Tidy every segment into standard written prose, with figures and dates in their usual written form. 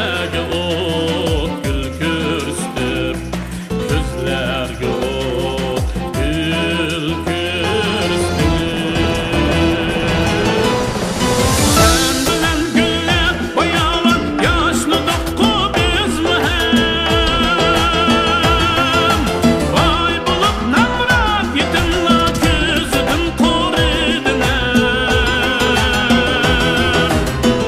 Gözlerge ot gül kürsüp Gözlerge ot gül kürsüp Sen bilen güller boyalan yaşlı dokku biz mi hem Vay bulup namrat yetinla küzüdün koridin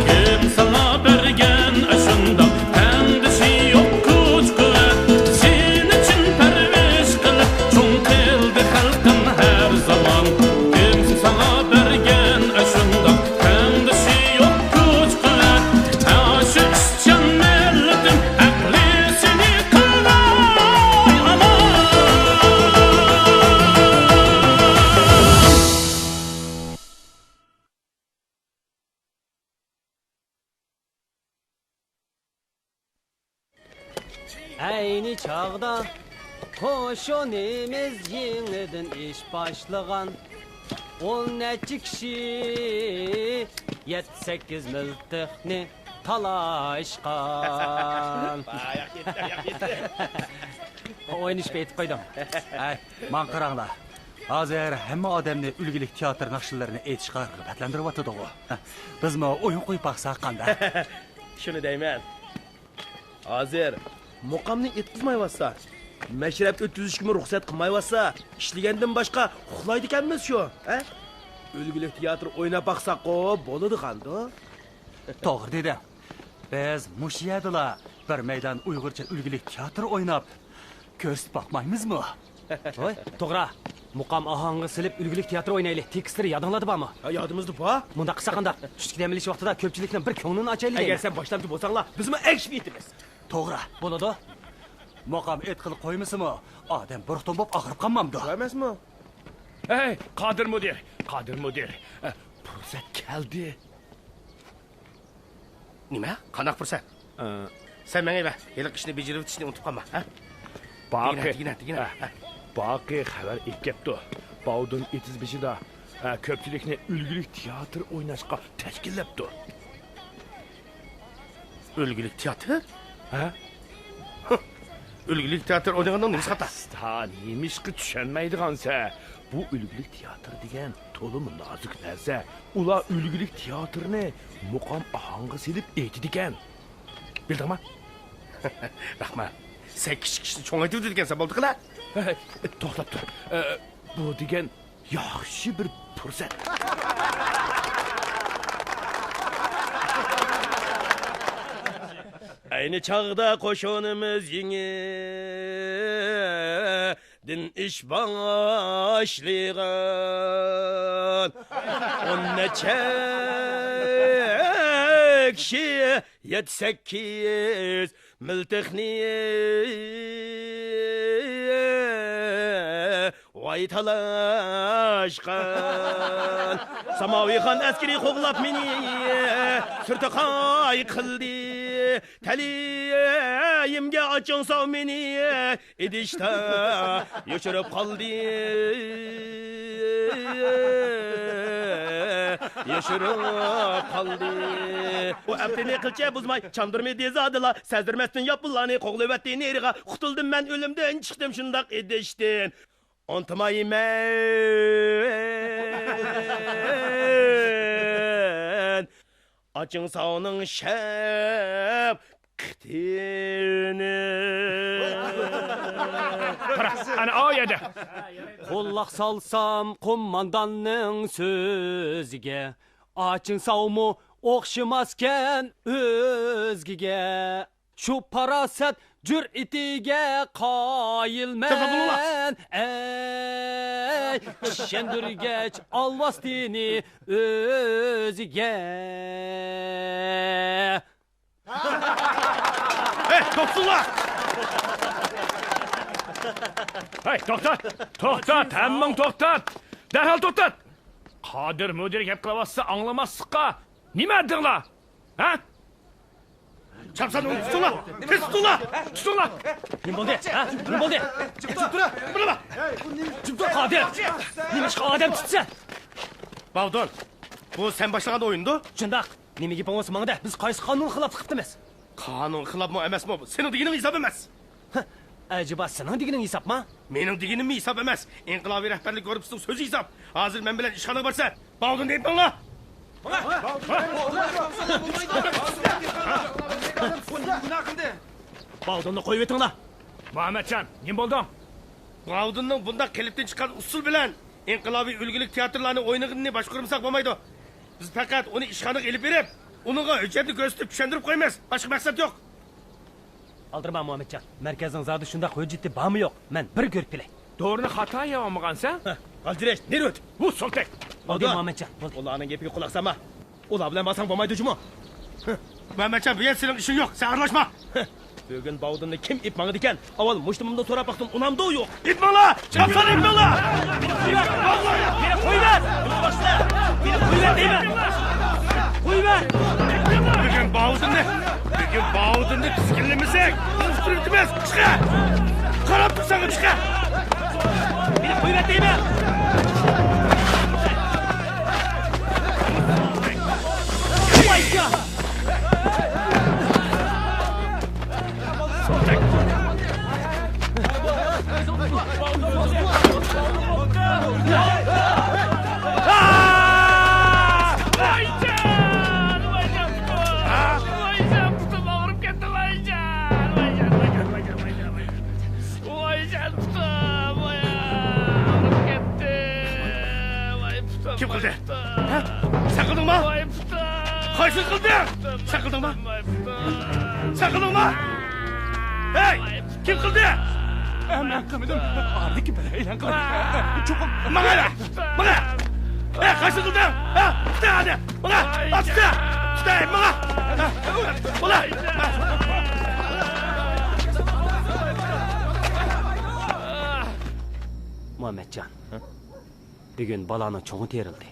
Kim sana bergen aşında kendisi yok kuç kuvvet Sen için perviş kılıp çoğun kıldı halkın her zaman Kim sana bergen aşında kendisi yok kuç kuvvet Aşı işçen milletin aklisini kılay aman Aynı çağda koşonimiz yeniden iş başlagan 12 kişi 7-8 miltiqni talaşqan Oynish betib qo'ydim. Ay, man qaranglar. Hozir hamma odamni ulgulik teatr naqshlarini aytishga rag'batlantirib o'tadi u. Bizmi o'yin qo'yib baqsak qanday? Shuni deyman. Hozir muqamni etkizmayotsa, mashrab o'tkazishga ruxsat qilmayotsa, ishlagandan boshqa uxlaydi ekanmiz shu, ha? Ulgulik teatr o'ynab baqsaq-ku bo'ladi qanday? To'g'ri dedi. Biz mushiyadilar bir maydon uyg'urcha ulgulik teatr o'ynab ko'z boqmaymizmi? Voy, to'g'ri. Muqam ohangi silib ulgulik teatr o'ynaylik. Tekstni yodinglarda bormi? Ha, yodimizda bor. Bunda qilsa qanday? Tushlik dam olish vaqtida ko'pchilikning bir ko'nglini ochaylik. Agar sen boshlamchi bo'lsanglar, bizmi akshib etamiz. To'g'ri. Bo'ladi. Muqam et qilib qo'ymasimi? Odam buruqdan bo'lib og'rib qolmamdi. Emasmi? Hey, Qodir mudir. Fursat keldi. Nima? Qanaq fursat? Sen menga va, hali ishni bajarib o'tishni unutib qolma, ha? Tigina. Baqi xabar ikkapti. Bavdun etiz beshida ko'pchilikni ulgulik teatr o'ynashga tashkillabdi. Ulgulik teatr? Ha? Ulgulik teatr o'ynagandan nima xato? Stan yemişki tushunmaydigansa, bu ulgulik teatr degan to'liq nozik narsa. Ular ulgulik teatrni muqam ohangga silib aytdi ekan. Bildingmi? Rahmat. Sen kichik cho'ngaytib degansan bo'ldi-qila. To'xtab tur. Bu degan yaxshi bir fursat. Aynı çağda qo'shonimiz din ish başlagan 10 kishi 7-8 miltiqni vay talashqan Samoviy xon askari qo'g'lab meni surtaqay qildi Taliyimga oching sov meni idishda yoshirib qoldi Bu abdini qilcha buzmay chamdirmay dezadilar sezdirmasdan yopillarni qo'g'livatdi neriga qutuldim men o'limdan chiqdim shundoq idishdan Ontmayman Açın sağının şep kıtini Ana oyedi. Qullaq salsam qo'mmondanning so'ziga Oching savmu o'xshamaskan o'zgiga Shu parasat jur'atiga qoyilman Ey kishandirgach olvastini o'ziga Hey, to'xtanglar. Hey, to'xtat, hammang to'xtat. Darhol to'xtat. Qodir mudir gap qilyapsa anglamaslikqa nima dinglar? Ha? Çapsan tutsunlar. Tez tutsunlar. Tutsunlar. Nima bo'ldi? Ha? Nima bo'ldi? Tutib tura. Buna bak. Qodir. Nima ish odam tutsa? Bavdon, bu sen başlagan oyundu. Shundoq. Nimaga bo'lmasa mangda biz qaysi qonun xilof qilibmiz? Qonun xilofmi emasmi bu? Sening deganing hisob emas. Acaba sening deganing hisobmi? Mening deganim hisob emas. Inqilobiy rahbarlik korpusining so'zi hisob. Hozir men bilan ishxonaga borsa, Bog'dun deb bo'lma. Bog'dunni qo'yib etinglar. Muhammadjon, nima bo'ldi? Bog'dunning bunda qilibdan chiqqan usul bilan inqilobiy ulgulik teatrlarni o'ynaganini boshqarmasak bo'lmaydi. Biz faqat uni ishxonaga elib berib, uningga hujjatni ko'rsatib tushuntirib qo'yamiz. Boshqa maqsad yo'q. Aldirma Muhammadjon. Markazning zodi shunda hujjati bormi yo'q? Men bir ko'rib kelay. To'g'rini xato yapmagansan? Qaldiresh, neri o't? Bu so'kdak. Bo'ldi Muhammadjon. Bo'ldi. Ularning gapiga quloq solma. Ular bilan basang bo'lmaydi juma. Muhammadjon, bu yer sening ishing yo'q. Sen aralashma. Bugun Bog'dunni kim ip mangdi ekan? Avval mushtimimdan so'rab baqdim, unamda yo'q. Ip manglar! Chiqib sol ip manglar! Meni qo'yinglar! Meni qo'yinglar deyman! Qo'yinglar! Bugun Bog'dunni tiskinlimisak, ustiribmiz. Chiqa! Qarab tursan, chiqa! Meni qo'yinglar deyman! Kim qildi? Ha? Sen qildingmi? Qaysi qilding? Sen qildingmi? Sen qildingmi? Hey! Kim qildi? Men qilmadim. Ardik bir e'lon qildi. Cho'qim. Mana! Mana! Hey, qaysi qilding? Ha? Tuta hadi. Mana! Tuta! Tuta, mana! Mana! Muhammadjon. Bugun balani cho'ngi terildi.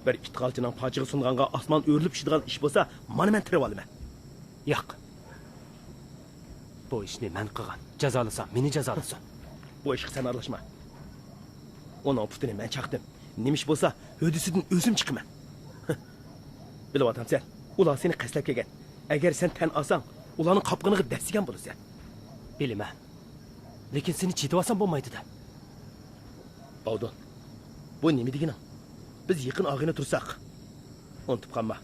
Bir itqalchining pochig'i sunğanga osmon o'rilib tushadigan ish bo'lsa, mana men tirib olaman. Yo'q. Bu ishni men qilgan. Jazolasam, meni jazolasin. Bu ishga sen aralashma. Onun putini men chaqdim. Nima ish bo'lsa, hodisidan o'zim chiqaman. Bilayotam sen. Ular seni qaslab kelgan. Agar sen tan olsang, ularning qopqiniga dastigan bo'lasan. Bilaman. Lekin seni chidavasam bo'lmaydi-da. Bog'dun. Bu nima deganing? Biz yaqin og'ini tursak. Unutib qolma.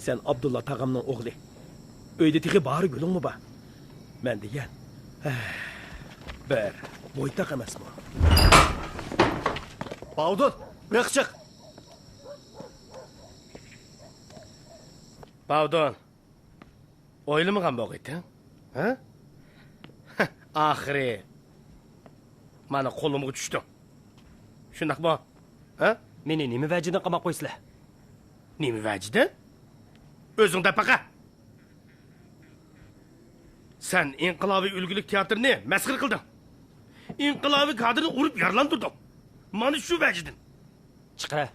Sen Abdulla tag'amning o'g'li. Uyda tixi bari gulingmi bor? Men degan. Bir bo'ytaq emasmi? Bog'dun, buyoqqa chiq. Bog'dun. O'ylamagan bo'g'iding? Ha? Oxiri mana qo'limga tushdi. Shundaqmi? Ha? Meni nima vajidan qamab qo'ysizlar? Nima vajidan? O'zingda baqa. Sen inqilobiy ulgulik teatrni masxir qilding. Inqilobiy kadrni urib yaralantirding. Mana shu vajidan. Chiqara.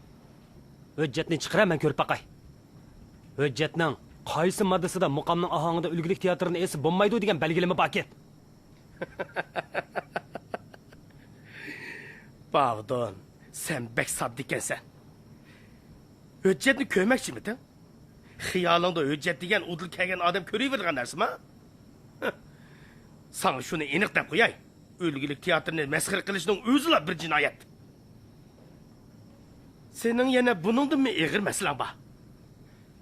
Hujjatni chiqara, men ko'rib baqay. Hujjatning qaysi moddasida muqomning ohangida ulgulik teatrini esi bo'lmaydi degan belgilama bor ekan. Bog'dun, sen bek sodda ekansan. Hujjatni ko'rmoqchimiding? Xiyolingda hujjat degan udil kelgan odam ko'ravergan narsami? Sana shuni aniq deb qo'yay. Ulgulik teatrini masxir qilishning o'zila bir jinoyat. Sening yana buningdanmi ig'ir maslan bor?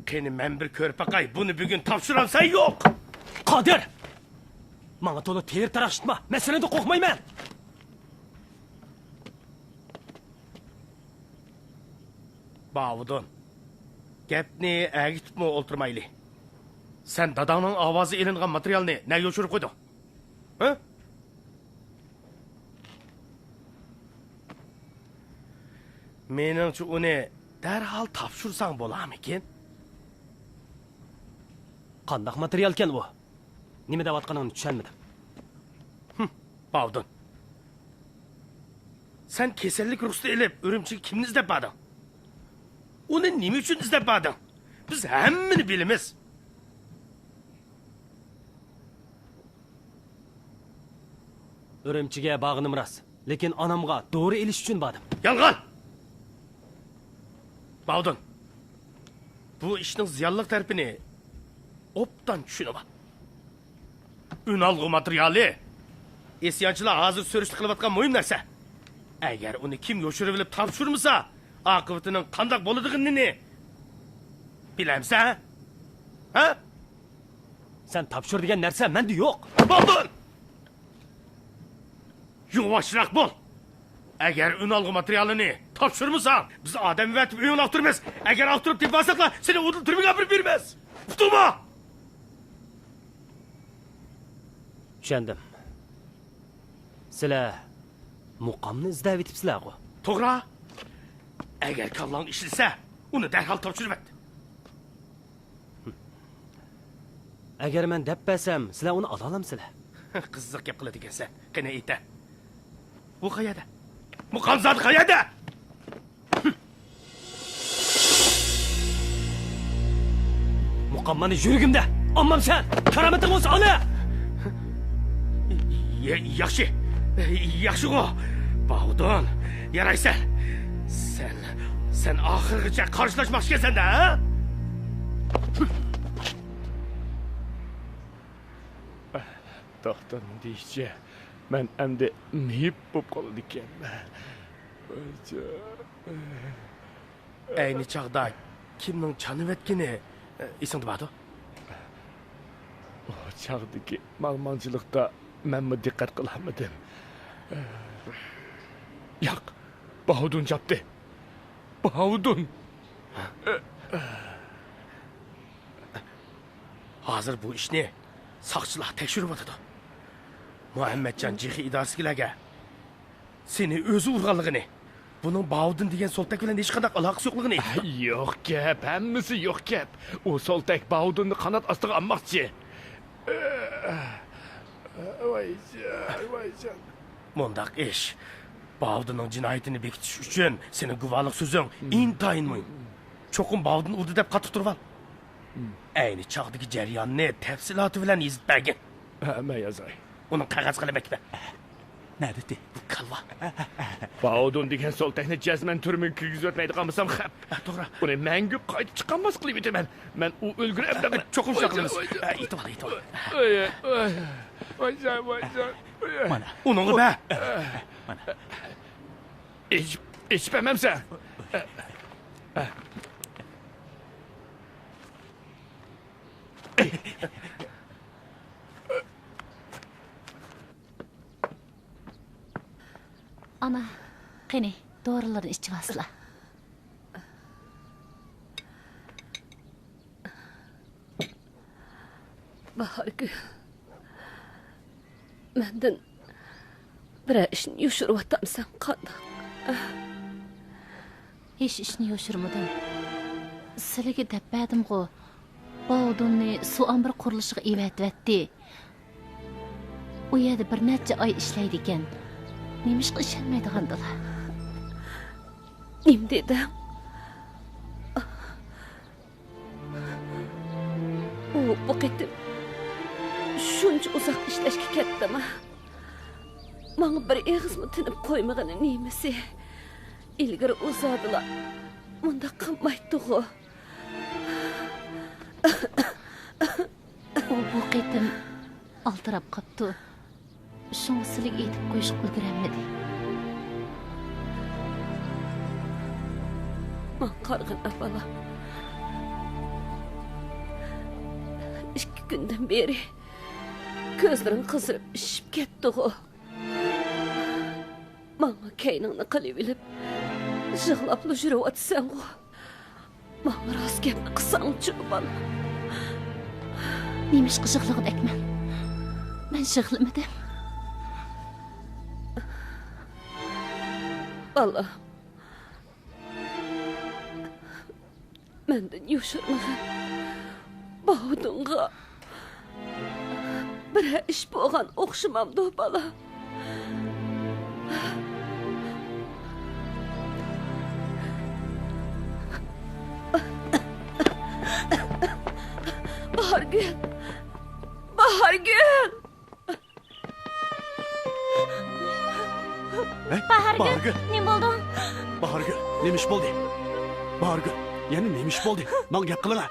Qani men bir ko'rib baqay, buni bugun topshiramsan yo'q. Qodir! Menga to'la ter tarashitma. Masalada qo'rqmayman. Bog'dun. Gapni agitibmi o'ltirmayli. Sen dadangning ovozi ilingan materialni nega yo'shirib qo'yding? Ha? Meningcha uni darhol topshirsang bo'larmikin? Qandaq material ekan bu? Nima deyotganingni tushunmadim. Bog'dun. Sen kasallik ruxsati ilib Urumchiga kimni izlab bording? Uni nima uchun izlab bording? Biz hammani bilamiz. Urumchiga bag'nim ras, lekin onamga dori elish uchun bordim. Yolg'on! Bog'dun. Bu ishning ziyonli tarafini obdan tushunib ol. ün algı materyali. Isyanchilar hozir so'rishni qilayotgan muhim narsa. Agar uni kim yoshirib bilib topshirmasa, oqibatining qanday bo'ladiganini bilamsan? Ha? Sen topshir degan narsa menda yo'q. Bo'ldin. Yuvashroq bo'l. Agar ün algı materyalini topshirmasan, biz odam vatib uyini oltiramiz. Agar oltirib deb basaqlar, seni o'dil turmaga bir beramiz. Uqdingmi? Tushundim. Sizlar muqamni izlab yetibsizlar-ku. To'g'ri. Agar kallang ishlasa, uni darhol topshirib et. Agar men deb bersam, sizlar uni ola olamsizlar. Qiziq gap qiladi ekansan. Qani ayta. Bu qayerda? Muqam zot qayerda? Muqam meni yuragimda. Olmamsan. Karomating bo'lsa ola. Yaxshi. Yaxshi-ku. Bog'don, yaraysan. Sen oxirigacha qarshilashmoqchi ekansan-da, ha? Doktorning deyishicha, men endi mehib bo'lib qoldi ekanman. Ayni chaqda kimning chanivetgini esingda bormi? O chaqdagi ma'lumotchilikda menmi diqqat qilmadim. Yo'q, Bahudun chopdi. Bahudun. Hozir bu ishni soqchilar tekshirib o'tadi. Muhammadjon Jihi idorasiga seni o'zi urganligini, buning Bahudun degan soltak bilan hech qanday aloqasi yo'qligini aytdi. Yo'q gap, hammasi yo'q gap. O soltak Bahudunni qanot ostiga olmoqchi. Voyjon. Mundaq ish Bahudunning jinoyatini bekitish uchun seni guvohlik so'zing intayin muhim. Cho'qim Bahudun urdi deb qatib turib ol. Ayni chaqdagi jarayonni tafsiloti bilan yozib bergin. Men yozay. Uni qog'oz qilib bekitma. Ne dedi? Bu kalva. Bahudun degan soltakni jazman turmaga kirgizib o'tmaydigan bo'lsam, To'g'ri. uni mangu qaytib chiqolmas qilib etaman. Men u o'lgirib Cho'qim shaqilamiz. Aytib ol. Voyjon. Mana. Uningni ba. İçmememsen. Ana, qani, doğrularını içib asla. Bahargül. Menden bir işini yoşurup atamsan qandaq. Hiç işini yoşurmadım. Sizlarga deb berdim-ku. Bog'dunni suv ombir qurilishiga evatvatdi. U yerda bir necha oy ishlaydi ekan. Nemishqa ishonmaydigandilar. Nim dedim? Bu qitim shuncha uzoq ishlashga ketdimi? Manga bir eg'izmi tinib qo'ymagani nemisi? İlgari uzadilar. Bunda qilmaydi-ku. U bu qitim altirab qopti. Shuni sizlarga aytib qo'yish ulgurolmadi. Man qarg'in abala. 2 kundan beri ko'zlarim qizarib ishib ketdi-ku. Manga kayningni qilib bilib, yig'lab yurib o'tsan-ku. Manga rost gapni qilsang-chi bala. Nemishqa yig'lagan men yig'lamadim. Allah. Menden yoşurmagan Bahudunga bir iş bo'lgan o'xshamamdi bala. Bahargül. Bahargül. Bahargül, ne bo'ldi? Bahargül, nemish bo'ldi? Bahargül, yana nemish bo'ldi? Men gap qilaman.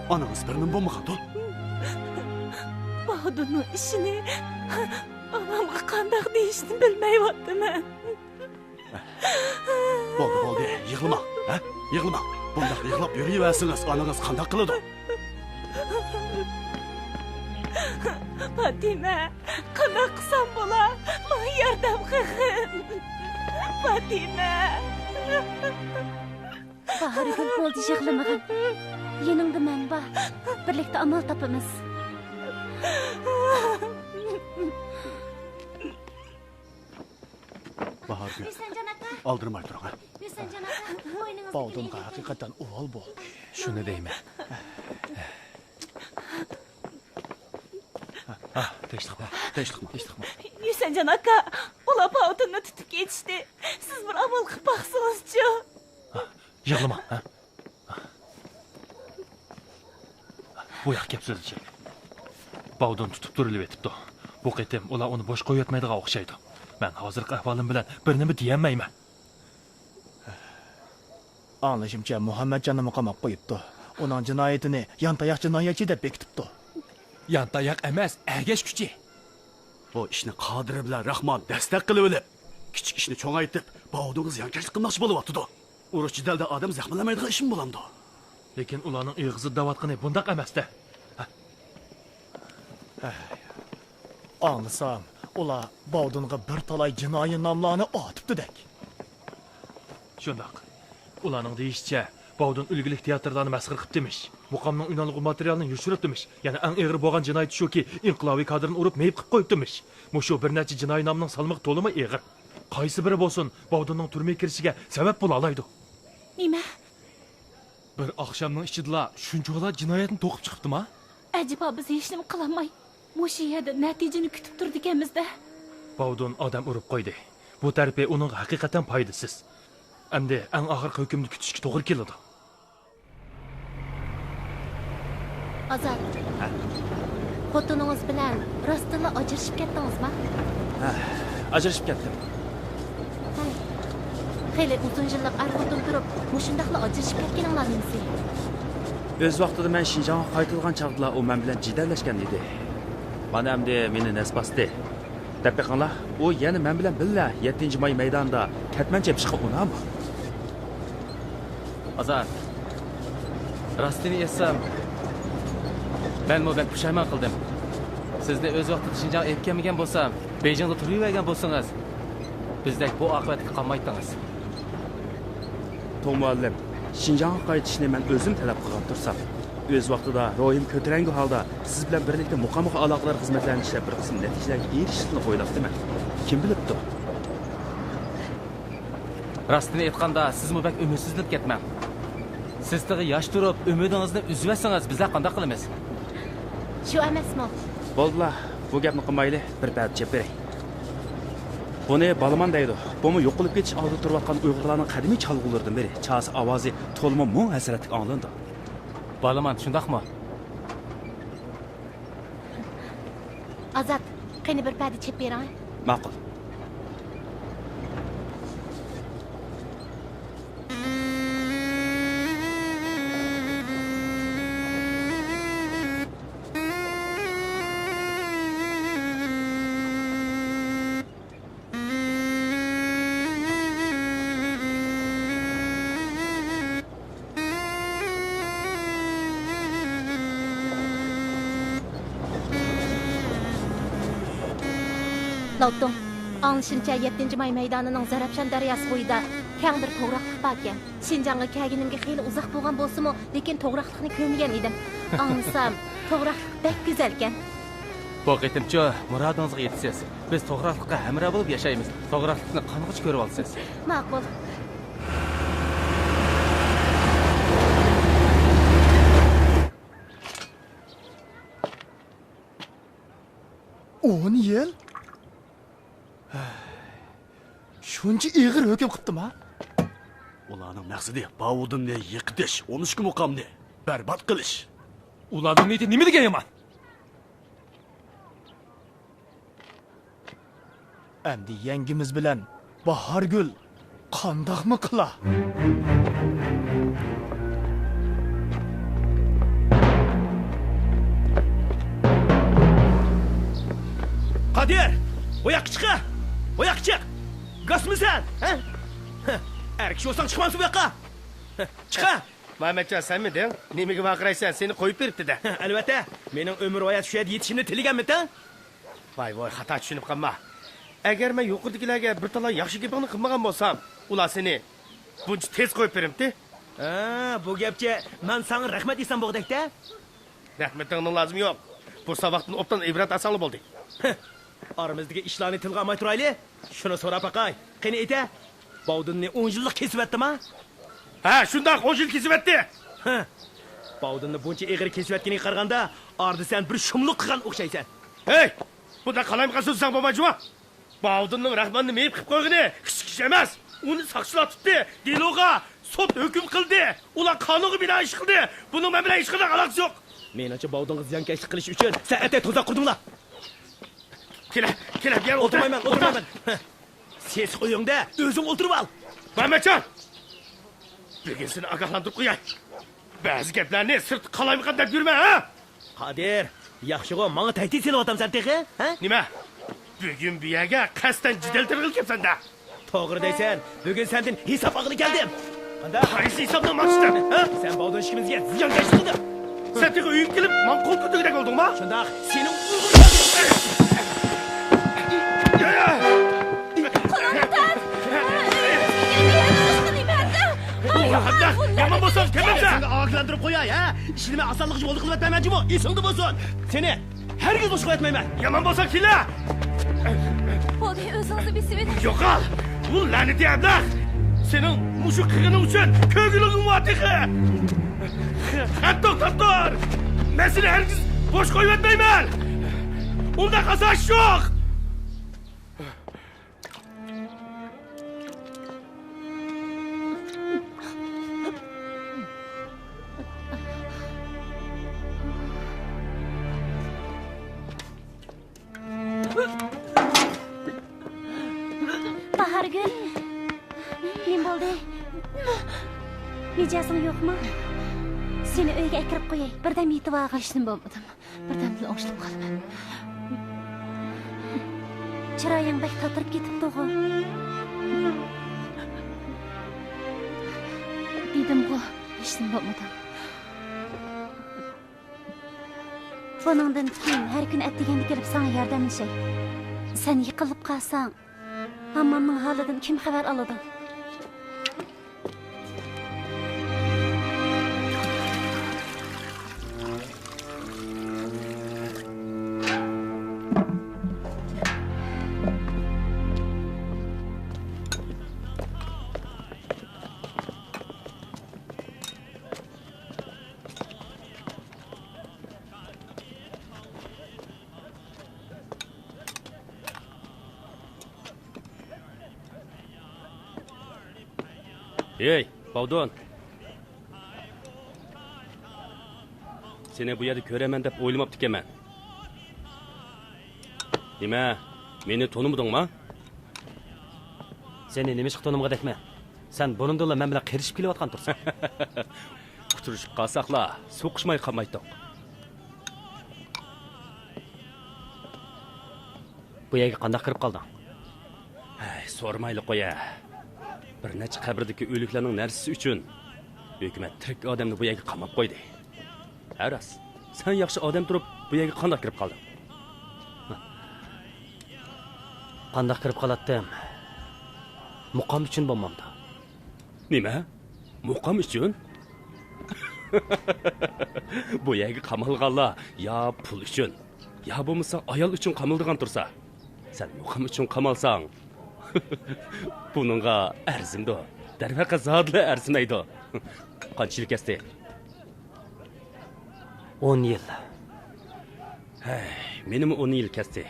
Onangiz bir nim bo'lmagan-ku. Bahudurning ishini onamga qandoq deyishni bilmayapman. Bo'ldi, yig'lama, ha? Yig'lama. Bundaq yig'lab yuraversiniz, anangiz qandoq qiladi? Fatima, qandoq qilsam bo'la? Menga yordam qilgin. Fatima. Bahargul bo'ldi, yig'lamagin. Yaningda men bor. Birlikda amal topamiz. Bahargul. Aldırmay turun, ha? Baldınğa hakikaten uval bo'ldi. Shuni deyman. Teştiqma. Yusanjon aka, ular Bahudurni tutib ketishdi. Siz bir amal qilib baqsangiz-chi. Yig'lama, ha? Bu yoq gap so'zichi. Bovdun tutib turilib etibdi. Bu qitim ular uni bosh qo'yotmaydigan o'xshaydi. Men hozirgi ahvolim bilan bir nima deyolmayman. Anlaşımca Muhammedcan'ı muqamab qo'yibdi. Uning jinoyatini yantayoq jinoyatchi deb bekitibdi. Yantayoq emas, ergash kuchi. Bu ishni Qodir bilan Rahmon dastak qilib olib, kichik ishni cho'ngaytib, bovdingiz yankashlik qilmoqchi bo'lyapti-da. Urush jidalda odam zaxmlamaydigan ishim bo'lamdi. Lekin ularning ig'zi davatqini bundaq emasda. Anlasam, ular Bovdunga bir talay jinoiy nomlarni otibdi-dak. Shundoq. Ularning deyishicha, Bovdun ulgulik teatrlarni masxir qilib demish. Muqamning unonliq materialini yushirib demish. Ya'ni eng og'ir bo'lgan jinoyat shuki, inqilobiy kadrni urib meyib qilib qo'yib demish. Mushu bir necha jinoiy nomning salmoq to'limi og'ir. Qaysi biri bo'lsin, Bovdunning turmaga kirishiga sabab bo'la oladi. Nima? Bir oqshomning ichida shunchalar jinoyatni to'qib chiqibdimi? Ajiba biz hech nima qilolmay, mushu yerda natijani kutib turdik-mizda. Bovdun odam urib qo'ydi. Bu tarafi uning haqiqatan foydasiz. Endi eng oxirgi hukmni kutishga to'g'ri keladi. Azat. Xotiningiz bilan rostila ajrashib ketdingizmi? Ajrashib ketdim. Xeyli uzun yillik ar-xotin turib, mushundaqla ajrashib ketganinglar nimasi? Öz vaqtida men Şinjan'a qaytilgan chaqda u men bilan jidallashgan edi. Mana endi meni nasbasdi. Deb beqanlar, u yana men bilan billa 7-may maydonda katman chepishga unami? Azat. Rostini etsam, ben bek pushaymon qildim. Sizni o'z vaqtida Şinjan'a etganmagan bo'lsam, Beijingda turib yurgan bo'lsangiz, bizdek bu oqibatga qolmaydingiz. To'muallim, Şinjan'a qaytishni men o'zim talab qilgan tursam, o'z vaqtida ro'yim ko'tarangi holda siz bilan birlikda muqam aloqalar xizmatlarini ishlab bir qism natijalarga erishishni o'ylabdiman. Kim bilibdi? Rostini aytganda, sizmi bek umidsizlik ketmang. Siz tig'i yosh turib, umidingizni uzvasangiz, bizlar qanday qilamiz? Shu emasmi? Bo'ldilar, bu gapni qilmayli, bir parcha chep beray. Buni balaman deydi. Buni yo'qolib ketish oldida turayotgan Uyg'urlarning qadimiy chalg'ularidan biri. Chas ovozi to'lma mung hasratga anglandi. Balaman, shundaqmi? Azat, qani bir parda chep bering. Ma'qul. Lavdum, anlashimcha 7-may maydonining Zarafshon daryosi bo'yida keng bir to'g'raqliq bor ekan. Shinjonga kelganimga xeyli uzoq bo'lgan bo'lsa-mu, lekin to'g'raqliqni ko'rmagan edim. Anlasam, to'g'raqliq bek go'zal ekan. Bu qitimcha murodingizga yetasiz. Biz to'g'raqliqqa hamroh bo'lib yashaymiz. To'g'raqliqni qanig'ich ko'rib olsiz. Ma'qul. O'n yil? Shuncha ig'ir hukm qilibdimi? Ularning maqsadi Bovdunni yiqitish, 13 muqamni barbod qilish. Ularning niyati nima degan yomon? Endi yangimiz bilan Bahargul qandoqmi qila? Kadir! O yoqqa chiq! O yoqqa chiq! Gasmisan? Ha? Er kishi olsang chiqmasin bu yoqqa. Chiq! Muhammadjon, senmiding? Nimaga vaqiraysan? Seni qo'yib beribdi-da. Albatta, mening umr voyat shu yerda yetishimni tilaganmi-da? Voy, xato tushunib qolma. Agar men yuqoridagilarga bir tala yaxshi gapingni qilmagan bo'lsam, ular seni buncha tez qo'yib berimdi. Ha, bu gapga men sana rahmat desam bo'g'dakda. Rahmatingning lozimi yo'q. Bu sabaqdan obdan ibrat olsang bo'ldi. Aramizdagi ishlarni tilga olmay turayli. Shuni so'rab baqay. Qani ayta. Bovdinni 10 yillik kesibetdimi? Ha, shundoq 10 yil kesibetdi. Bovdinni buncha egri kesibetganiga qaraganda, ardi sen bir shumliq qilgan o'xshaysan. Hey! Bunda qalam qasılsan babacığım. Bavdunun Rahman'ını meyip qilib qo'ygini kichik ish emas. Uni saqchilar tutdi, deloga sud hukm qildi. Ular qonunga binoan ish qildi. Buning men bilan hech qanday aloqasi yo'q. Menimcha Bovdinga ziyonkashlik qilish uchun sen atay to'zaq qurdinglar. Kela, bu yer o'tirmayman. Siz qo'yingda, o'zing o'tirib ol. Muhammadjon. Bugun seni ogohlantirib qo'yay. Ba'zi gaplarni sirt qalamqab deb yurma, ha? Qodir, yaxshi-g'o, menga tahdid selayotamsan texi, ha? Nima? Bugun bu yerga qasdan jidaltirib kelibsan-da. To'g'ri deysan. Bugun sendan hisob olg'ili keldim. Qanda? Qaysi hisobni maqsadda? Ha? Sen Bovdin ishimizga ziyonkashlik qilding. Sen tek uyum kelib, men qo'l ko'targandek bo'ldingmi? Shundoq, sening Yaman bo'lsin, kelmabsan. Senga ogohlantirib qo'yay, ha? Ishimni osonlik yo'lda qilib o'tmaymanmi? Esingda bo'lsin. Seni hargiz boshqa qo'ymayman. Yaman bo'lsin, kela. Bo'ldi, o'zingizni besibedi. Yo'qol. Bu la'nati ablah. Sening mushu qilganing uchun ko'nglim motiqi. Hatto. Men seni hargiz bosh qo'ymayman. Unda qasash yo'q. Bahargul. Nima bo'ldi? Mijasing yo'qmi? Seni uyga kirib qo'yay. Birdam yetib olg'in. Ishnim bo'lmadim. Birdamla ochilib qoldim. Chiroying bak totirib ketibdi-ku. Dedim-ku, ishnim bo'lmadim. Buningdan keyin har kun atdiganda kelib sana yordamlashay. Sen yiqilib qolsang, hammamning holidan kim xabar oladi? Ey, Bavdon. Seni bu yerda ko'raman deb o'ylamabdi ekanman. Nima? Meni tanimdingmi? Seni nima ish qilganimga dekma. Sen buningdala men bilan qirishib kelayotgan tursan. Quturishib qolsaqlar, so'qishmay qolmaydiq. Bu yerga qanday kirib qolding? Ay, so'rmayli qo'ya. Bir necha qabrdagi o'liklarning narsasi uchun hukumat tirik odamni bu yerga qamab qo'ydi. Aras, sen yaxshi odam turib bu yerga qanday kirib qolding? Qanday kirib qolatdim? Muqam uchun bo'lmamdi. Nima? Muqam uchun? Bu yerga qamalganlar yo pul uchun, yo bo'lmasa ayol uchun qamaldigan tursa, sen muqam uchun qamalsang, buningga arzimdi. Darvaqa zodla arzimaydi. Qancha yil kesdi? 10 yil. Hey, menimi 10 yil kesdi.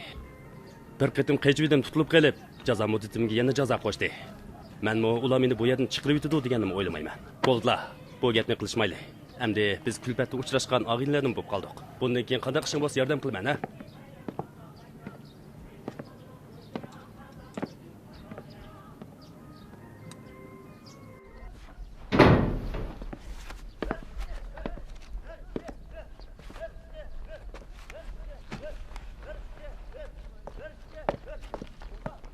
Bir qitim qechvidan tutilib qolib, jazo muddatimga yana jazo qo'shdi. Men ular meni bu yerdan chiqarib yutadi deganimni o'ylamayman. Bo'ldilar, bu gapni qilishmayli. Endi biz kulfatda uchrashgan og'inlardan bo'lib qoldik. Bundan keyin qanday qilishing bo'lsa yordam qilaman, ha?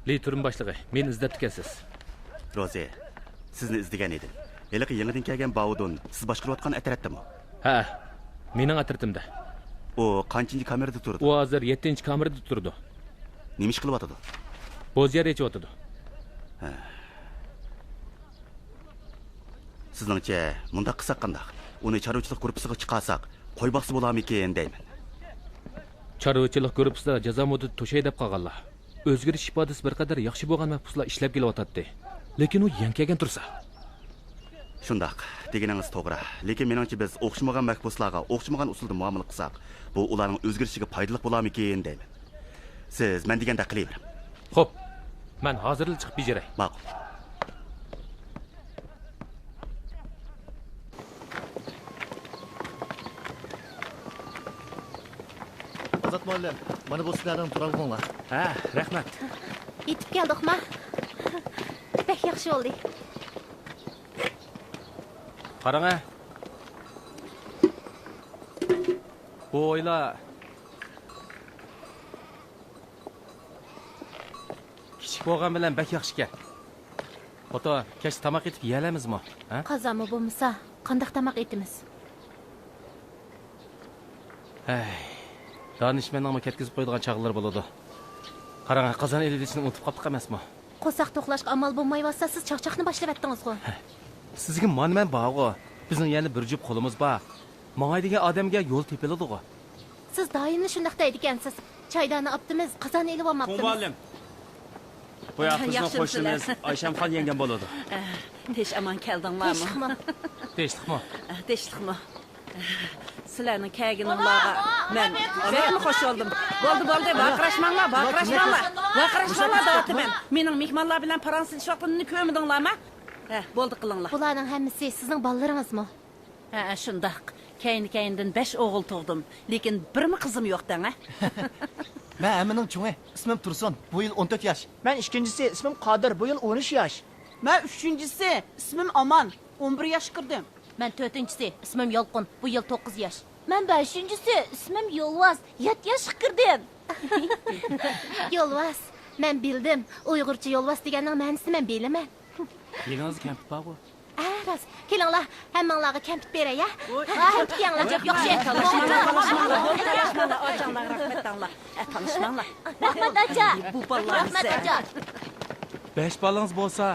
Li turum boshlig'i, meni izlab ekansiz. Rozi, sizni izlagan edim. Haliqi yangidan kelgan Baudun siz boshqarayotgan atratdimi? Ha, mening atritimda. U qanchinchi kamerada turdi? U hozir 7-kamerada turdi. Nima ish qilyapti? Bo'ziyar echyapti. Sizningcha munda qilsak qanday? Uni chorvachilik guruhiga chiqarsak, qo'y boqsa bo'larmikin deyman. Chorvachilik guruhida jazo muddati to'shay deb qolganlar. O'zgarish ifodasi bir qadar yaxshi bo'lgan mahbuslar ishlab kelyapti. Lekin u yankagan tursa. Shundaq, deganingiz to'g'ri. Lekin meningcha biz o'xshamagan mahbuslarga o'xshamagan usulda muomala qilsak, bu ularning o'zgarishiga foydali bo'larmikin deyman. Siz men deganda qilavering. Xo'p, men hozirla chiqib bejiray. Ma'qul. Azat muallim, mana bu sizlarning turalg'inglar. Ha, rahmat. Yetib keldikmi? Bek yaxshi bo'ldi. Qarang. Bu o'ylar kichik bo'lgan bilan bak yaxshi ekan. Ota, kech tamoq etib yeyalamizmi? Ha? Qazonmi bo'lmasa, qanday tamoq etimiz? Hey. Danishmandlarni ketkizib qo'yadigan chaqlar bo'ladi. Qarang, qozon elidishni unutib qoldik emasmi? Qo'saq to'qlashga amal bo'lmayotsa, siz chaqchaqni boshlab etdingiz-ku. Sizga men borg'u. Bizning yana bir jup qo'limiz bor. Menga degan odamga yo'l tepiladi-ku. Siz doimli shunday deydi ekansiz. Choydonni optimiz, qozon elib olmabdimiz. Muallim. Bu yaxshimiz qo'shnimiz Ayshamxon yengam bo'ladi. Teş aman keldinglarmi? Teshdikmi? Teshdikmi? Sizlarning kelganinglarga men bezmi xo'sh oldum. Bo'ldi, baqirashmanglar. Baqirashmanglar deyapman. Mening mehmonlar bilan faranslashayotganimni ko'rmadinglarmi? Bo'ldi qilinglar. Bularning hammasi sizning bolalaringizmi? Ha, shundaq. Keyin-keyindan 5 o'g'il tug'dim, lekin birmi qizim yo'qdan, ha? Men ammining chungi, ismim Tursun, bu yil 14 yosh. Men ikkinchisi, ismim Qodir, bu yil 13 yosh. Men uchinchisi, ismim Aman, 11 yosh kirdim. Men 4-inchisi, ismim Yolqin, bu yil 9 yosh. Men 5-inchisi, ismim Yo'lvaz, 7 yosh kirdim. Yo'lvaz, men bildim. Uyg'urcha Yo'lvaz deganning ma'nosini men bilaman. Yegingiz kampit bormi? Ras, kelinglar, hammanglarga kampit beray, ya. Kampit yanglar, yaxshi. Tanishmanglar, ochanglar, rahmatanglar. Tanishmanglar. Rahmat acha. Bu bolalarimiz. Rahmat acha. 5 bolangiz bo'lsa,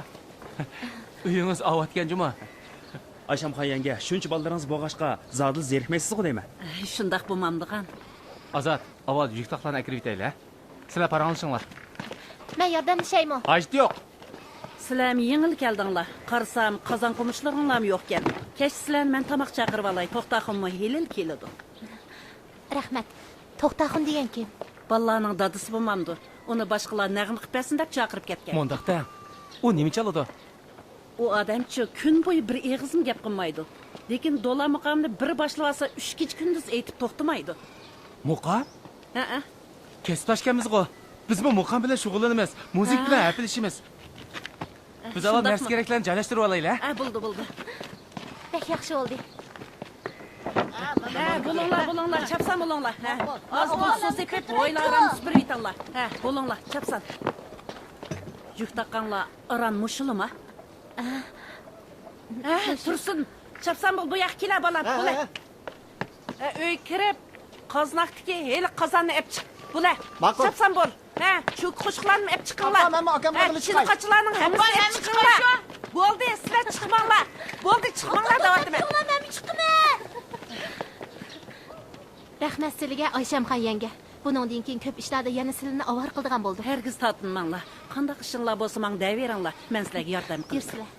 uyingiz avatgan juma. Ayshamxon yanga, shuncha bolalaringiz bo'lg'ashqa, zodil zerikmaysiz-ku deyman. Shundaq bo'lmamdigan. Azat, avval yuk taqlarni akirib etaylik. Sizlar paranglashinglar. Men yordamlashaymi? Hajat yo'q. Sizlar yengil keldinglar. Qarsam, qozon qo'mishlaringlarmi yo'q ekan. Kech sizlar men tamoq chaqirib olay. To'xtaxonmi hilil keladi. Rahmat. To'xtaxon degan kim? Bolalarning dadisi bo'lmamdi. Uni boshqalar nag'im qilib bersin deb chaqirib ketgan. Mondaqda. U nima chaladi? U odamchi kun bo'yi bir eg'izim gap qilmaydi. Lekin do'la muqamni bir boshlasa 3 kech kunduz aytib to'xtamaydi. Muqam? Ha. Kesbashganmiz-ku. Biz bu muqam bilan shug'ullanamiz. Muzik bilan apilishimiz. Biz avval narsa keraklarni joylashtirib olaylik. Ha, bo'ldi. Bek yaxshi bo'ldi. Bo'linglar, chapsan bo'linglar. Az bo'lsa sepib o'ylarim supirib etinglar. Ha, bo'linglar, chapsan. Yuk taqqanlar aran mushulma. Tursun, chapsan bu yoq kela bolam, bo'la. Uy kirib, qoznaqdiki heli qozonni ep chiq. Bo'la. Chapsan bo'l. Ha, shu qo'shiqlarni ep chiqinglar. Chiqachilarning hammasi ep chiqinglar. Bo'ldi, sizlar chiqmanglar. Bo'ldi, chiqmanglar deyapman. Men chiqaman. Rahmat sizlarga Ayshamxon yanga. Buningdan keyin ko'p ishlarda yana sizlarni avar qildigan bo'ldi. Hergiz tatınmanglar. Qanday ishinglar bo'lsa men deyaveringlar. Men sizlarga yordam qilaman. Yursizlar.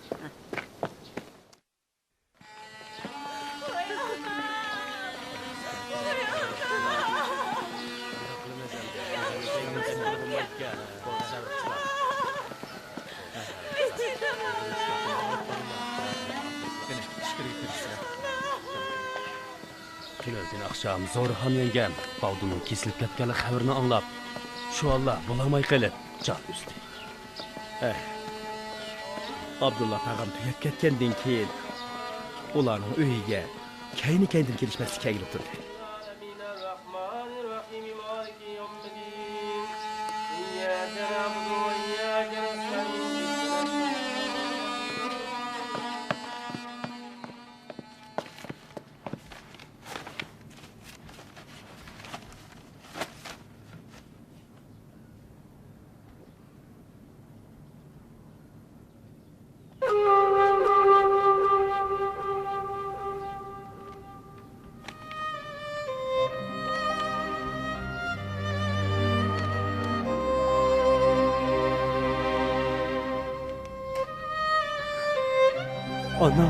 Kunelkin akşam Zorhan yengem Bavdu'nun kesilip ketganlik xabarini anlab, şu Allah bulamay qilib can üstü. Abdullah tag'am tugab ketgandan keyin ularning uyiga kayni-kayndan kelishmasi kelib turdi. Ana.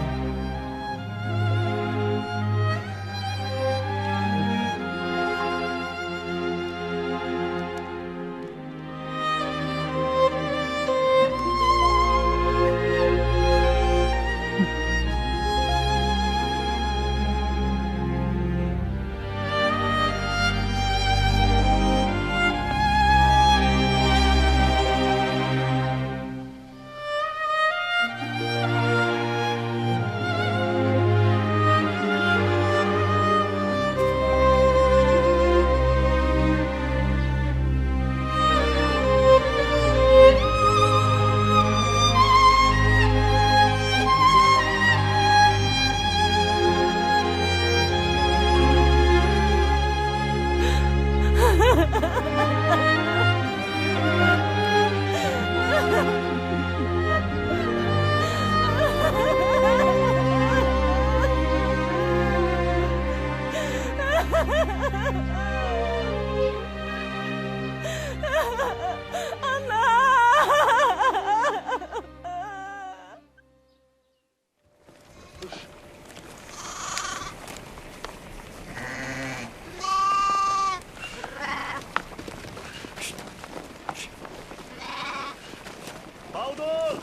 Bavdul!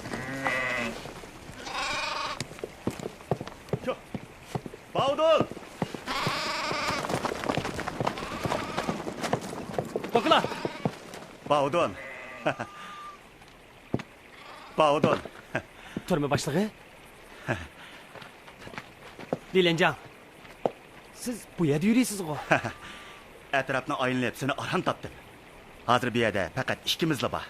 Bavdul! Bakla. Bavdun. Bavdun. Türme başlığı. Dilencan. Siz bu yerda yürüyorsunuz go. Etrafını ayınlayıp seni aran tapdım. Hazır bir yerde fakat ikimizle bak.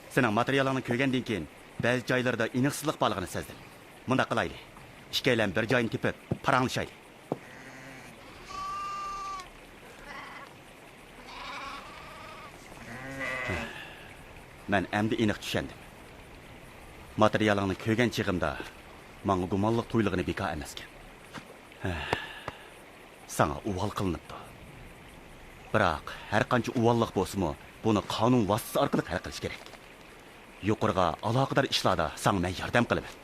Senin materialını köygenden keyin bazı joylarda iniqsizlik borligini sezdim. Munda qilayli. Ikkalan bir joyini tepib, paranglashayli. Men endi iniq tushandim. Materialingni ko'rgan chig'imda menga gumonliq to'ylig'ini bekor emaskan. Sana uval qilinibdi. Biroq har qancha uvalliq bo'lsa-mu, buni qonun vositasi orqali hal qilish kerak. Yuqoriga aloqador ishlarda sana men yordam qilaman.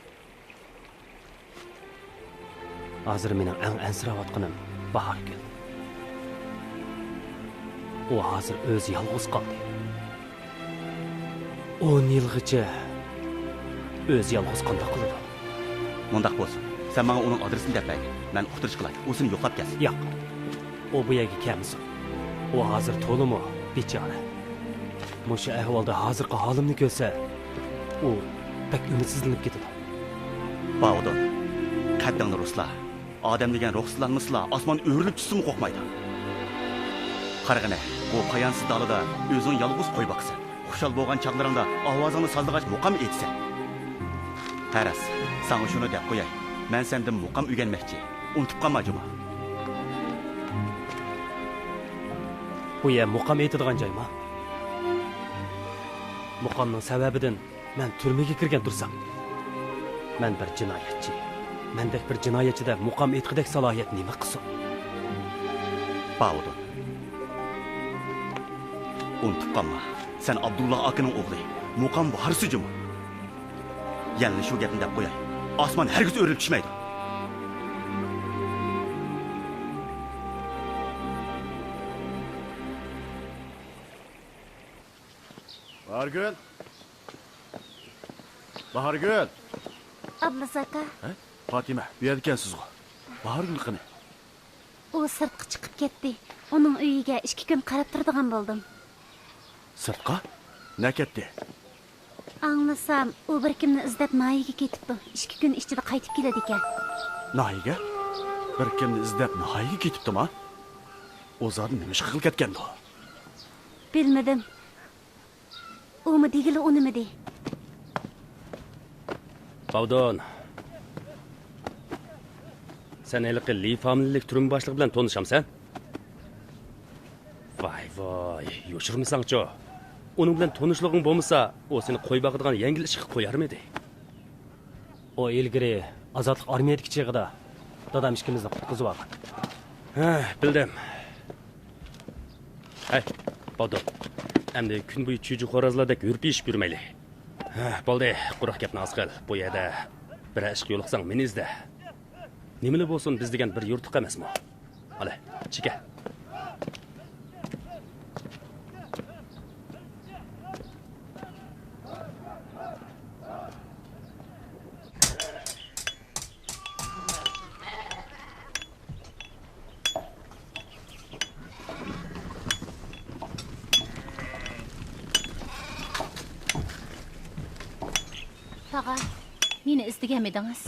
Hozir mening eng ansirayotganim Bahargul. U hozir o'zi yolg'iz qoldi. 10 yilgacha o'zi yolg'iz qanday qiladi? Mundaq bo'lsin. Sen menga uning adresini deb bergin. Men uqtirish qilay. O'zini yo'qlab kelsin. Yo'q. U bu yerga kelmasin. U hozir to'limi bechora. Musha ahvolda hozirgi holimni ko'rsa, u pek umidsizlanib ketadi. Bavdun, qaddingni rusla. Odam degan ruhsizlanmasla, osmon o'rilib tushsimi qo'rqmaydi. Qarag'ana, bu qo'yansiz dalada o'zing yolg'iz qo'y boqsan. Xushal bo'lgan chaqlaringda ovozingni sozlig'ach muqam etsan. Qaras, sana shuni deb qo'yay. Men sendan muqam o'rganmoqchi. Unutib qolma juma. Bu yer muqam etadigan joymi? Muqamning sababidan men turmaga kirgan tursam. Men bir jinoyatchi. Mendek bir jinoyatchida muqam etqidek salohiyat nima qilsin? Bavdun. Unutib qolma. Sen Abdullah akaning o'g'li. Muqam bu har sujumi. Yana shu gapni deb qo'yay. Osmon hargiz o'rilib tushmaydi. Bahargul. Bahargul. Ablasi aka. Fatima, bu yerda ekansiz-ku. Bahargul qani? U sirtqa chiqib ketdi. Uning uyiga 2 kun qarab turadigan bo'ldim. Sirtqa? Ne ketdi? Anglasam, u bir kimni izlab Nayiga ketibdi. 2 kun ichida qaytib keladi ekan. Nayiga? Bir kimni izlab Nayiga ketibdimi? O zot nima ish qilib ketgandi o? Bilmadim. Umi degili unimidi? Bavdun. Sen haliqi Li familiyalik turum boshlig'i bilan tanishamisan? Voy, yoshirmisan-chi? Uning bilan tanishlig'ing bo'lmasa, o seni qo'y boqadigan yengil ishga qo'yarmidi? O ilgari ozodlik armiyadagi chig'ida dadam ikkimizni qutqizib olgan. Bildim. Hey, Bavdun. Endi kun bo'yi chuju xo'rozlardek yurib ishib yurmayli. Bo'ldi, quruq gapni oz qil. Bu yerda Bir ishga yo'liqsang meni izla. Nimali bo'lsin biz degan bir yurtiq emasmi? Ala, chika. Tog'a, meni izlaganmidingiz?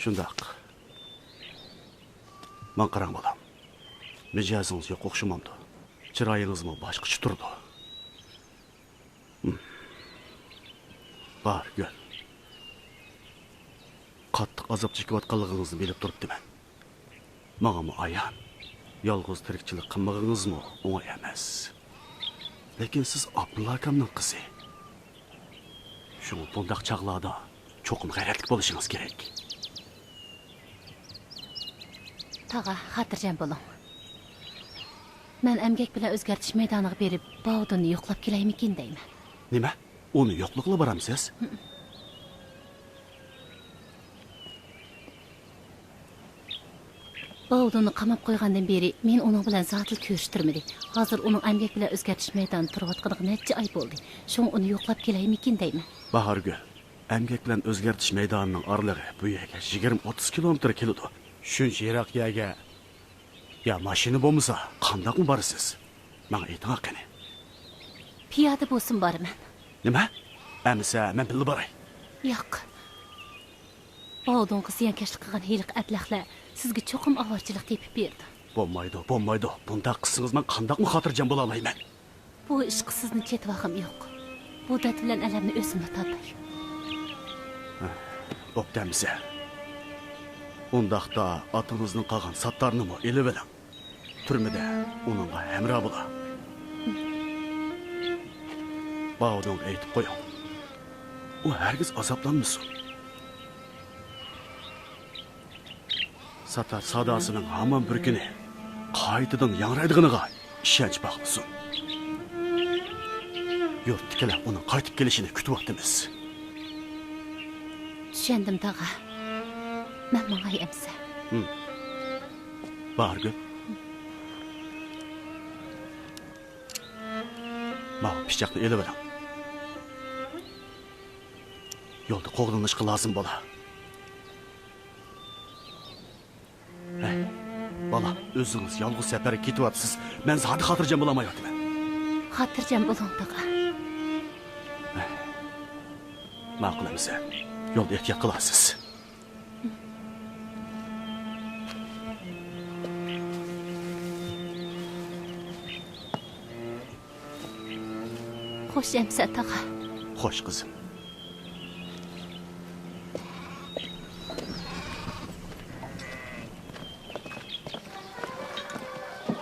Shundoq. Men qarang bolam. Mijozingiz yo'q o'xshamamdi. Chiroyingizmi boshqacha turdi. Bor, gul. Qattiq azob chekayotganligingizni bilib turibdiman. Menga ayon. Yolg'iz tirikchilik qilmagingizni o'ng'ay emas. Lekin siz Abdulla akamning qizi. Şu bundaq çağlarda çoxum g'ayratli bo'lishingiz kerak. Tog'a, xotirjam bo'ling. Men emgak bilan o'zgartish maydoniga berib, Bovdonni yo'qlab kelaymikin deyman. Nima? Uni yo'qlik qilib boramsiz? Bovdonni qamab qo'ygandan beri men uning bilan zotil ko'rishtirmadi. Hozir uning emgak bilan o'zgartish maydonida turayotganiga necha oy bo'ldi. Shuni uni yo'qlab kelaymikin deyman. Bahargul, emgak bilan o'zgartish maydonining orlig'i bu yerga 20-30 kilometr keladi. Shuncha yiroq yerga ya mashina bo'lmasa, qandoq borasiz? Menga ayting qani. Piyoda bo'lsin boraman. Nima? Amsa, men bilib boray. Yo'q. Bovdon ziyonkashlik qilgan hiyliq atlaqlar sizga cho'qim avorchilik tepib berdi. Bo'lmaydi. Bundaq qilsangiz men qandoqmi xotirjam bo'la olmayman? Bu ishqi sizni chetvog'im yo'q. Bu dard bilan alamni o'zimni totay. Bo'ptamsa. Undaqda otingizning qolgan sattarnimi elib oling. Turmada uningga hamroh bo'ling. Bovdon aytib qo'ying. U hargiz azoblanmasin. Satar sadasının hamon bir kuni qaytadan yangraydiginiga ishonch bog'lisin. Yurtdagilar uni qaytib kelishini kutyapmiz. Tushundim tog'a. Men mang'ay amsa. Borgul. Mana pichoqni elib oling. Yo'lda qo'g'rinishga lozim bo'lar. Bala, o'zingiz yolg'iz safarga ketyapsiz. Men zodi xotirjam bo'lamayapman. Xotirjam bo'ling tog'a. Ma'qul amsa. Yo'lda ehtiyot qilasiz. Xo'sh amsa tog'a. Xo'sh qizim.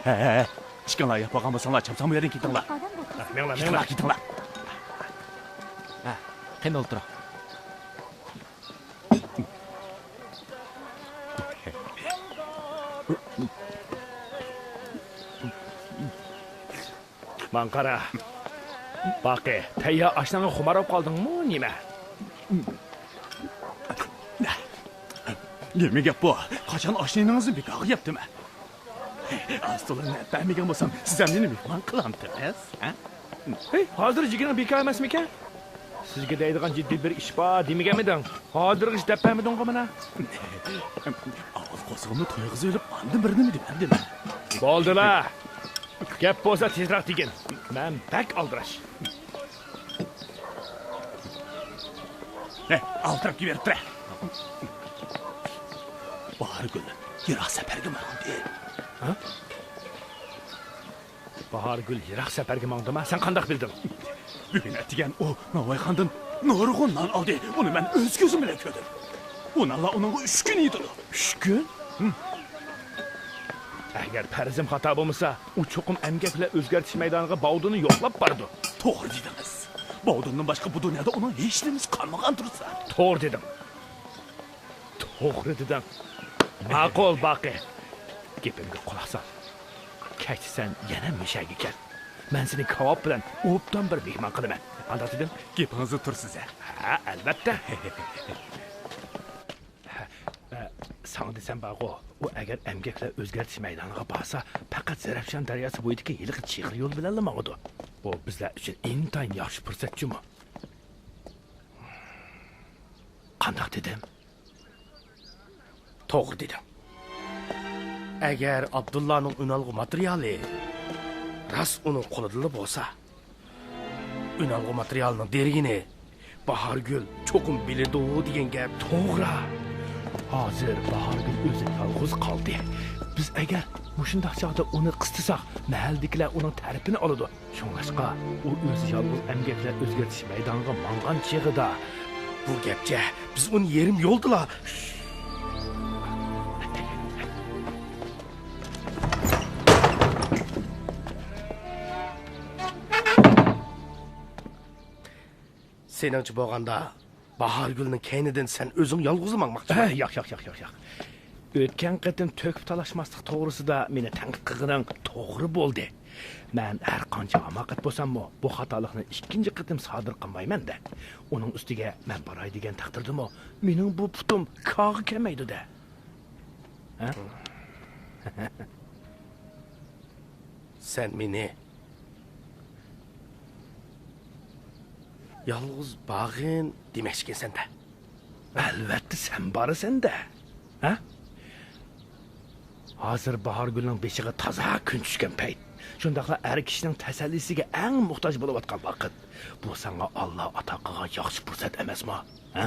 He, chiqinglar, yapag'an bo'lsanglar, chapsam bu yerdan ketinglar. Ketinglar. Qani o'ltir. Manqara. Baqi, tayyor oshnanga xumarib qoldingmi, nima? Nima gap bu? Qachon oshnangizni bekorga yapdimi? Aslında bilmegan bo'lsam, siz ham meni mehmon qilamsiz, ha? Hey, hozir jigina bekor emasmikan? Sizga deydigan jiddiy bir ish bor demaganmiding? Hozir ish topamidingmi mana? Avval qo'zg'imni to'yg'izib olib, endi bir nima dema. Bo'ldilar. Gap bo'lsa tezroq degin. Men bak aldirash. Altirib beribdi. Bahargul, yiroq safarga bordi. Ha? Bahargul yiroq safarga mangdimi? Sen qandoq bilding? Bugun atigan u Navoiyxondan nurg'undan oldi. Uni men o'z ko'zim bilan ko'rdim. Unala uning 3 kun edi. 3 kun? Agar farzim xato bo'lmasa, u cho'qim emgak bilan o'zgartish maydoniga Bovdonni yo'qlab bordi. To'g'ri dedingiz. Bovdondan boshqa bu dunyoda uning hech nimasi qolmagan tursa. To'g'ri dedim. To'g'ri dedim. Ma'qul Baqi. Gapimga quloq sol. Kaytsan yana mishaga kel. men seni kavap bilan obdan bir mehmon qilaman. Qanday dedim? Gepingizni tursiz. Ha, albatta. Sana desem bağı, o eğer emgekle özgertiş meydanına basa, fakat Zarafşan deryası boyudaki yılığı çiğir yol bilalamadı. O bizler için intayin yaxşı fırsatçı mı? Qanday dedim? To'g'ri dedim. Agar Abdullahning unalg'u materiali ras uning qo'lida bo'lsa, unalg'u materialining derigini Bahargul cho'qim biladi degan gap to'g'ri. Hozir Bahargul o'zi yolg'iz qoldi. Biz agar mushundaq chog'da uni qistisak, mahaldagilar uning tarafini oladi. Shunlashqa u o'zi yolg'iz emgaklar o'zgartish maydoniga mangan chig'ida bu gapga biz uni yerim yo'ldilar. Seningchi bo'lganda Bahargulning keynidan sen o'zing yolg'iz mangmoqchisan. Yo'q. O'tgan qatim to'kib talashmaslik to'g'risida meni tanqid qilganing to'g'ri bo'ldi. Men har qancha hamoqat bo'lsam-mu, bu xatolikni ikkinchi qatim sodir qilmayman-da. Uning ustiga men boray degan taqdirdami, mening bu putim kog'i kelmaydi-da. Ha? Sen meni yolg'iz bag'in demoqchisan-da. Albatta sen borasan-da. Ha? Hozir Bahargulning beshiga toza kun tushgan payt. Shundaqla har kishining tasallisiga eng muhtoj bo'lib atgan vaqt. Bu senga Alloh ato qilgan yaxshi fursat emasmi? Ha?